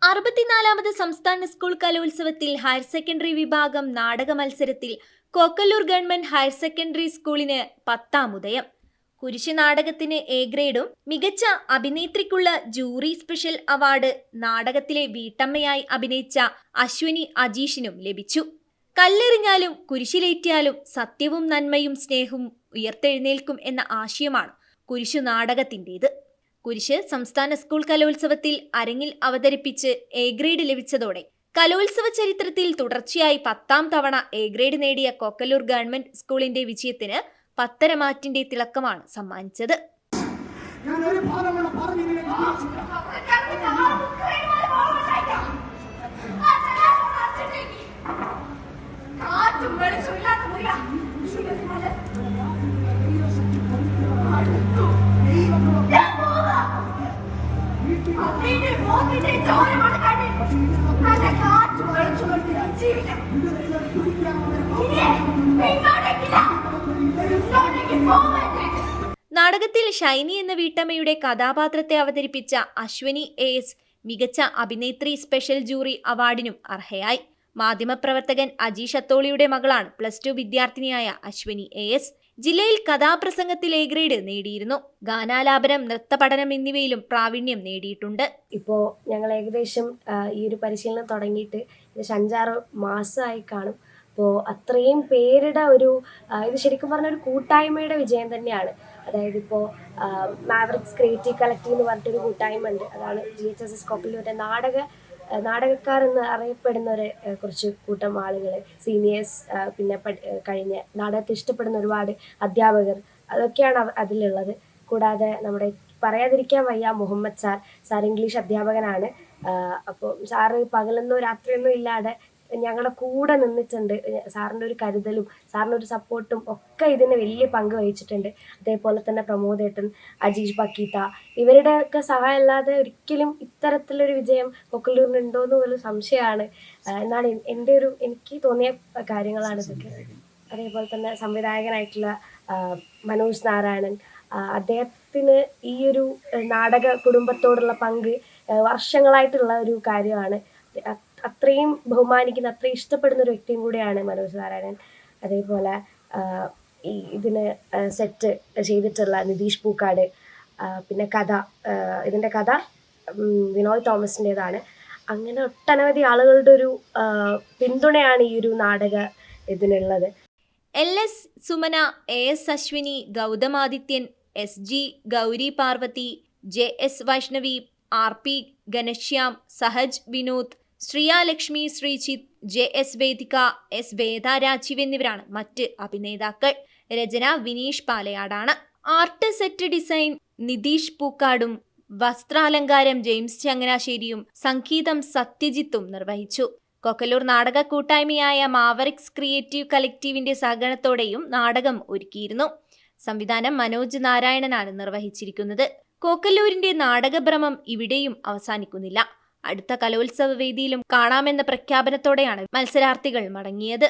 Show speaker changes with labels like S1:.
S1: 64ാമത് സംസ്ഥാന സ്കൂൾ കലോത്സവത്തിൽ higher secondary വിഭാഗം നാടക മത്സരത്തിൽ കോക്കല്ലൂർ ഗവൺമെന്റ് ഹയർ സെക്കൻഡറി സ്കൂളിന് 10ാം ഉദയം. കുരിശ് നാടകത്തിന് എ ഗ്രേഡും മികച്ച അഭിനേത്രിക്കുള്ള ജൂറി സ്പെഷ്യൽ അവാർഡ് നാടകത്തിലെ വീട്ടമ്മയായി അഭിനയിച്ച അശ്വിനി അജീഷിനും ലഭിച്ചു. കല്ലെറിഞ്ഞാലും കുരിശിലേറ്റിയാലും സത്യവും നന്മയും സ്നേഹവും ഉയർത്തെഴുന്നേൽക്കും എന്ന ആശയമാണ് കുരിശു നാടകത്തിൻ്റെത്. കുരിശ് സംസ്ഥാന സ്കൂൾ കലോത്സവത്തിൽ അരങ്ങിൽ അവതരിപ്പിച്ച് എ ഗ്രേഡ് ലഭിച്ചതോടെ കലോത്സവ ചരിത്രത്തിൽ തുടർച്ചയായി 10ാം തവണ എ ഗ്രേഡ് നേടിയ കോക്കല്ലൂർ ഗവൺമെന്റ് സ്കൂളിന്റെ വിജയത്തിന് പത്തരമാറ്റിന്റെ തിളക്കമാണ് സമ്മാനിച്ചത്. നാടകത്തിൽ ഷൈനി എന്ന വീട്ടമ്മയുടെ കഥാപാത്രത്തെ അവതരിപ്പിച്ച അശ്വിനി എസ് മികച്ച അഭിനേത്രി സ്പെഷ്യൽ ജൂറി അവാർഡിനും അർഹയായി. മാധ്യമപ്രവർത്തകൻ അജീഷ് അത്തോളിയുടെ മകളാണ് +2 വിദ്യാർത്ഥിനിയായ അശ്വിനി എസ്. ജില്ലയിൽ കഥാപ്രസംഗത്തിൽ എ ഗ്രേഡ് നേടിയിരുന്നു. ഗാനാലാപനം, നൃത്തപഠനം എന്നിവയിലും പ്രാവീണ്യം നേടിയിട്ടുണ്ട്.
S2: ഇപ്പോൾ ഞങ്ങൾ ഏകദേശം ഈ ഒരു പരിശീലനം തുടങ്ങിയിട്ട് 5-6 മാസമായി കാണും. അപ്പോൾ അത്രയും പേരുടെ ഇത് ശരിക്കും പറഞ്ഞ ഒരു കൂട്ടായ്മയുടെ വിജയം തന്നെയാണ്. അതായത് ഇപ്പോൾ മാവറിക്സ് ക്രിയേറ്റീവ് കളക്റ്റീവ് എന്ന് പറഞ്ഞിട്ടൊരു കൂട്ടായ്മ ഉണ്ട്. അതാണ് GHSS കോക്കല്ലൂരിൻ്റെ നാടകക്കാർ എന്ന് അറിയപ്പെടുന്ന കുറച്ച് കൂട്ടം ആളുകൾ, സീനിയേഴ്സ്, പിന്നെ കഴിഞ്ഞ നാടകത്തെ ഇഷ്ടപ്പെടുന്ന ഒരുപാട് അധ്യാപകർ, അതൊക്കെയാണ് അതിലുള്ളത്. കൂടാതെ നമ്മുടെ പറയാതിരിക്കാൻ വയ്യ മുഹമ്മദ് സാർ ഇംഗ്ലീഷ് അധ്യാപകനാണ്. അപ്പോൾ സാറ് പകലൊന്നോ രാത്രിയൊന്നും ഇല്ലാതെ ഞങ്ങളുടെ കൂടെ നിന്നിട്ടുണ്ട്. സാറിൻ്റെ ഒരു കരുതലും സാറിൻ്റെ ഒരു സപ്പോർട്ടും ഒക്കെ ഇതിന് വലിയ പങ്ക് വഹിച്ചിട്ടുണ്ട്. അതേപോലെ തന്നെ പ്രമോദേട്ടൻ, അജീഷ് ബക്കീത്ത, ഇവരുടെയൊക്കെ സഹായം അല്ലാതെ ഒരിക്കലും ഇത്തരത്തിലൊരു വിജയം കൊക്കല്ലൂരിന് ഉണ്ടോയെന്ന് പോലും സംശയമാണ് എന്നാണ് എനിക്ക് തോന്നിയ കാര്യങ്ങളാണ് ഇതൊക്കെ. അതേപോലെ തന്നെ സംവിധായകനായിട്ടുള്ള മനോജ് നാരായണൻ, അദ്ദേഹത്തിന് ഈ ഒരു നാടക കുടുംബത്തോടുള്ള പങ്ക് വർഷങ്ങളായിട്ടുള്ള ഒരു കാര്യമാണ്. അത്രയും ബഹുമാനിക്കുന്ന, അത്രയും ഇഷ്ടപ്പെടുന്ന ഒരു വ്യക്തിയും കൂടിയാണ് മനോജ് നാരായണൻ. അതേപോലെ ഇതിന് സെറ്റ് ചെയ്തിട്ടുള്ള നിതീഷ് പൂക്കാട്, പിന്നെ ഇതിൻ്റെ കഥ വിനോയ് തോമസിൻ്റെതാണ്. അങ്ങനെ ഒട്ടനവധി ആളുകളുടെ ഒരു പിന്തുണയാണ് ഈ ഒരു നാടക ഇതിനുള്ളത്.
S1: LS Sumana, AS Ashwini, ഗൗതമാദിത്യൻ, SG Gauri Parvathi, JS Vaishnavi, RP Ghanshyam, Sahaj Vinod, Shriya Lakshmi Sreejith, JS വേദിക, S വേദ രാജീവ് എന്നിവരാണ് മറ്റ് അഭിനേതാക്കൾ. രചന വിനീഷ് പാലയാടാണ്. ആർട്ട് സെറ്റ് ഡിസൈൻ നിതീഷ് പൂക്കാടും, വസ്ത്രാലങ്കാരം ജെയിംസ് ചങ്ങനാശ്ശേരിയും, സംഗീതം സത്യജിത്തും നിർവഹിച്ചു. കൊക്കല്ലൂർ നാടക കൂട്ടായ്മയായ മാവറിക്സ് ക്രിയേറ്റീവ് കളക്റ്റീവിന്റെ സഹകരണത്തോടെയും നാടകം ഒരുക്കിയിരുന്നു. സംവിധാനം മനോജ് നാരായണനാണ് നിർവഹിച്ചിരിക്കുന്നത്. കോക്കല്ലൂരിന്റെ നാടകഭ്രമം ഇവിടെയും അവസാനിക്കുന്നില്ല. അടുത്ത കലോത്സവ വേദിയിലും കാണാമെന്ന പ്രഖ്യാപനത്തോടെയാണ് മത്സരാർത്ഥികൾ മടങ്ങിയത്.